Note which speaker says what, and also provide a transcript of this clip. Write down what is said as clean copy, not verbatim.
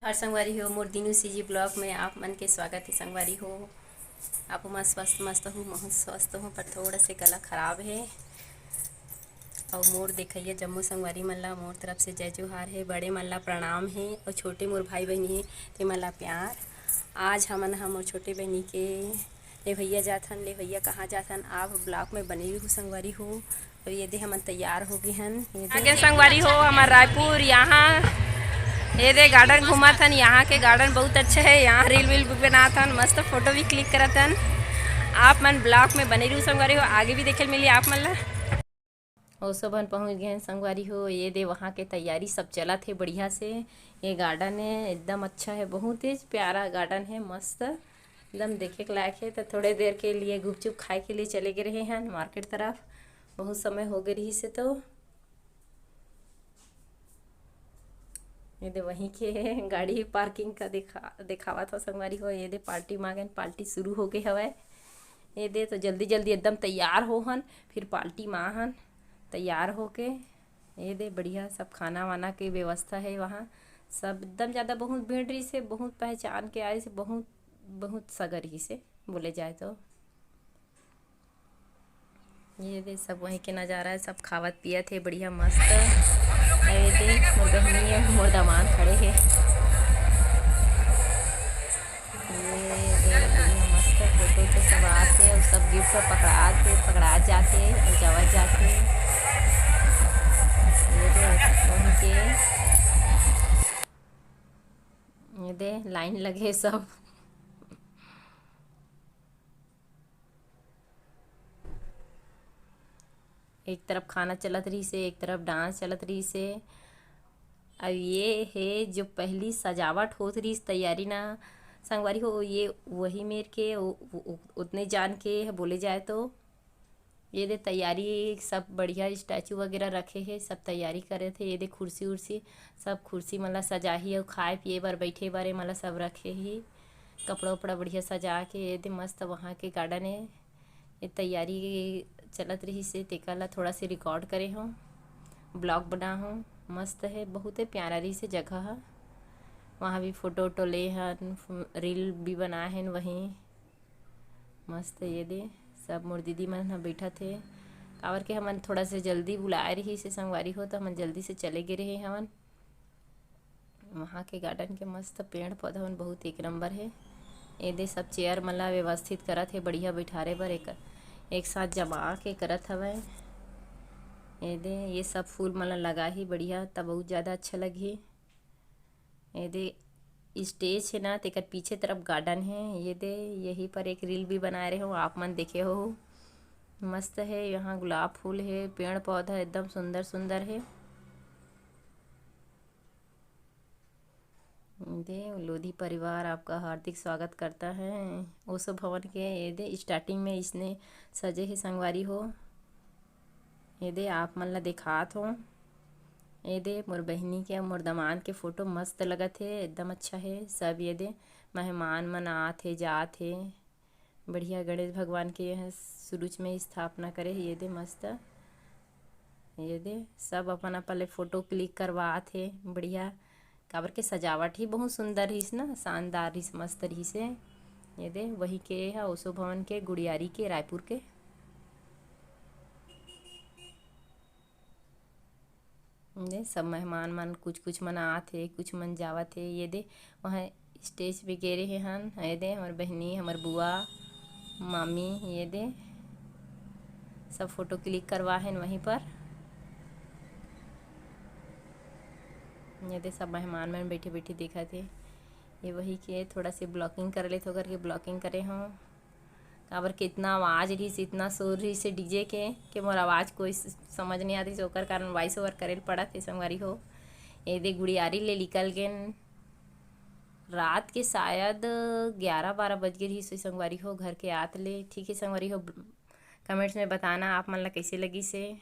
Speaker 1: और संगवारी हो मोर दिनू सीजी ब्लॉग में आप मन के स्वागत है। संगवारी हो आप मैं स्वस्थ मस्त हूँ, बहुत स्वस्थ हूँ, पर थोड़ा से गला खराब है। और मोर देखिए जम्मू संगवारी मन ला मोर तरफ से जय जोहार है। बड़े मन ला प्रणाम है और छोटे मोर भाई बहनी है ते मन ला प्यार। आज हमन मोर छोटे बहनी के ले भैया जाथन। ले भैया कहाँ जाथन आप ब्लॉग में बने रहू संगवारी हो। और ये दे हमन तैयार हो गए हन। आगे संगवारी हो हमार रायपुर यहाँ ये दे गार्डन घूमा थन। यहाँ के गार्डन बहुत अच्छा है। यहाँ रील वील भी बनाथन, मस्त फोटो भी क्लिक करथन। आप मन ब्लॉग में बने रहू संगवारी हो, आगे भी देखे मिली आप मन ला। और सब हम पहुँच गए हैं संगवारी हो। ये दे वहाँ के तैयारी सब चला थे बढ़िया से। ये गार्डन है एकदम अच्छा है, बहुत ही प्यारा गार्डन है, मस्त एकदम देखे के लायक है। तो थोड़े देर के लिए गुपचुप खाए के लिए चले गए रहे हैं मार्केट तरफ, बहुत समय हो गए रही से। तो ये दे वहीं के गाड़ी पार्किंग का दिखावा था संगवारी हो। ये दे पार्टी मांगन, पार्टी शुरू हो गई हवै। ये दे तो जल्दी जल्दी एकदम तैयार हो हन, फिर पार्टी माहन तैयार होके। ये दे बढ़िया सब खाना वाना की व्यवस्था है वहाँ, सब एकदम ज़्यादा बहुत भीड़ रही से, बहुत पहचान के आए से, बहुत बहुत सगर ही से बोले जाए तो। ये दे सब वहीं के नज़ारा है, सब खावत पियत है बढ़िया मस्त। ये दे मोर बहनी है, मोर दामाद खड़े है। ये दे बढ़िया मस्त फोटो तो सब आते और सब गिफ्ट पकड़ा जाते और जावत जाते। ये दे वहीं के ये दे लाइन लगे सब। एक तरफ खाना चलत रही से, एक तरफ डांस चलत रही से। अब ये है जो पहली सजावट होत रही तैयारी ना संगवारी हो, ये वही मेर के उतने जान के बोले जाए तो। ये दे तैयारी सब बढ़िया स्टैचू वगैरह रखे हैं, सब तैयारी करे थे। ये दे कुर्सी उर्सी सब कुर्सी मतलब सजा ही और खाए पिए बर बैठे बारे मतलब सब रखे ही, कपड़ा उपड़ा बढ़िया सजा के। ये दे मस्त वहाँ के गार्डन है। ये तैयारी चलत रही से तेका ला थोड़ा से रिकॉर्ड करे हूँ, ब्लॉग बना हूँ। मस्त है, बहुत ही प्यारा रही से जगह है। वहाँ भी फ़ोटो वोटो ले हन, रील भी बनाए हैं वहीं मस्त। ये दे सब मोर दीदी मन ह बैठा थे काबर के हमन थोड़ा से जल्दी बुलाए रही से संगवारी हो, तो हमन जल्दी से चले गए रहे हमन। वहाँ के गार्डन के मस्त पेड़ पौधा मन बहुत एक नंबर है। ये दे सब चेयर मन ला व्यवस्थित करत है बढ़िया बैठारे बर, एक साथ जमा के करत हवै। ये दे ये सब फूल मन ला लगा ही बढ़िया, तब बहुत ज़्यादा अच्छा लगी। ये दे स्टेज है ना, तेकर पीछे तरफ गार्डन है। ये दे यहीं पर एक रील भी बनाए रहे हो, आप मन देखे हो, मस्त है। यहाँ गुलाब फूल है, पेड़ पौधा एकदम सुंदर सुंदर है। दे लोधी परिवार आपका हार्दिक स्वागत करता है ओसो भवन के। ये दे स्टार्टिंग में इसने सजे है संगवारी हो। ये दे आप मन ला दिखात हो। ये दे मोर बहनी के मोर दामाद के फोटो मस्त लगत है, एकदम अच्छा है सब। ये दे मेहमान मन आत है जात है बढ़िया। गणेश भगवान के यहाँ शुरूच में स्थापना करे। ये दे मस्त। ये दे सब अपन अपन ले फोटो क्लिक करवात है बढ़िया, काबर के सजावट ही बहुत सुंदर रहीस ना, शानदार रहीस, मस्त रहीस है। ये दे वही के है ओसो भवन के गुड़ियारी के रायपुर के। ये सब मेहमान मन कुछ कुछ मन आत है, कुछ मन जावत है। ये दे वहाँ स्टेज पे गे रहे हन। ये दे हमार बहनी, हमार बुआ, मामी, ये दे सब फोटो क्लिक करवा है वहीं पर। ये दे सब मेहमान मन बैठे बैठे देखा थे। ये वही के थोड़ा से ब्लॉकिंग कर ले तो करके ब्लॉकिंग करे हों, काबर के इतना आवाज़ रही से, इतना शोर रही से डीजे के मोर आवाज़ कोई समझ नहीं आती, ओकर कारण वॉइस ओवर करे पड़ा थे संगवारी हो। ये दे गुड़ियारी ले निकल गए रात के शायद 11-12 बज गए रही से संगवारी हो घर के आत ले। ठीक है संगवारी हो, कमेंट्स में बताना आप मन ला कैसे लगी से।